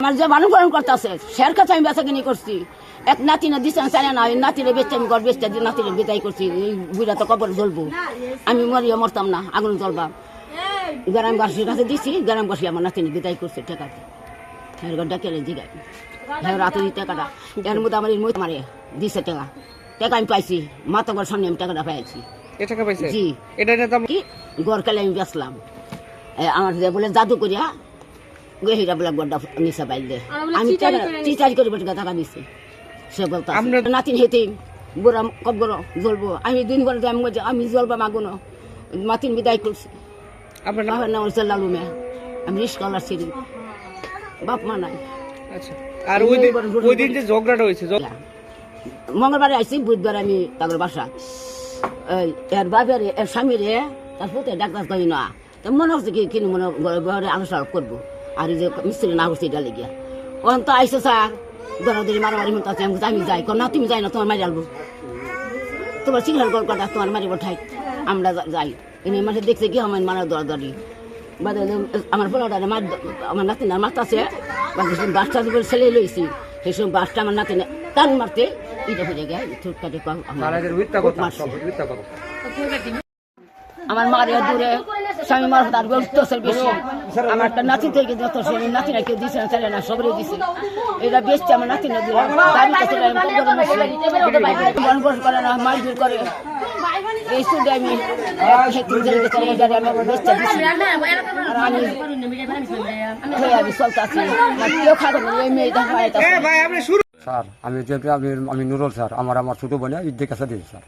আমার যে মানুষকরণ করতেছে সের কাছে আমি বেচাকিনি করছি। এক নাতিনে দিচ্ছে চাই না, ওই নাতিরে বেচতে আমি ঘর বেচতে দিয়ে নাতিরে বিদায় করছি। এই বুড়া তো কবর জ্বলবো, আমি মরিয়া মরতাম না, আগুন জ্বলবা। গ্রামবাসীর কাছে দিচ্ছি, গ্রামবাসী আমার নাতিনি বিদায় করছে টাকাতে। হ্যাঁ ডাকে জিগাই হ্যাঁ রাতে টাকাটা এর মধ্যে আমার মারে দিচ্ছে টাকা। টাকা আমি পাইছি, মাতাবার সামনে আমি টাকাটা পাইছি। জি কি গড় কালে আমি বেচলাম। আমার বলে জাদু করিয়া গহিরা বলে গড়টা নিচে বাইলে আমি চিচারি করে টাকা দিচ্ছে। সে বলতো নাতিন হেতে বুড়া কবর জ্বলবো, আমি দিন করে আমি জ্বলবা মাগুনো। মাতিন বিদায় করছি। আপনার নাম হচ্ছে লালু মেয়া, আমি রিস্কলার ছিলি, বাপ মা নাই। আর ওই দিন যে ঝগড়াটা হয়েছে মঙ্গলবারে আইসি, বুধবার আমি তাদের বাসা এর বাবার এর স্বামীর তার পুতে ডাক্তার করি না। তো মনে হচ্ছে কি কিনে মনে ঘরে আলোচনা করবো। আর এই যে মিস্ত্রি না করছে এটা লেগে ওখান তো আইসে স্যার দরাদরি মারামারি মতো আছে। আমি যাই না, তুমি যাই না, তোমার মারি আলবো, তোমার সিগনাল কল কটা তোমার মারিব ঠাই। আমরা যাই এনে মাসে দেখছে কি আমার মারা দরাদরি আমার পোলাটা আমার নাতিনার মাথা আছে বাসটা ছেলে লইছি। সেই সময় বাসটা আমার নাতিনে টান মারতে এটা হয়ে যায় ঠোঁটকাটে আমার মারে দূরে স্বামী মার তার অত্যাচার বেশি। আমার একটা নাতি থেকে যত নাতিনা কেউ দিচ্ছে না, চালে না, সবরে দিচ্ছে। এটা বেশি আমার নাতিনা দিলাম করে না, মারধর করে। এই শুধু আমি আমি চলতে আছি, কেউ খাবে না, এই মেয়ে দেখা। স্যার আমি নুরুল স্যার, আমার ছোট বোনে ঈদের কাছে দিয়েছি স্যার।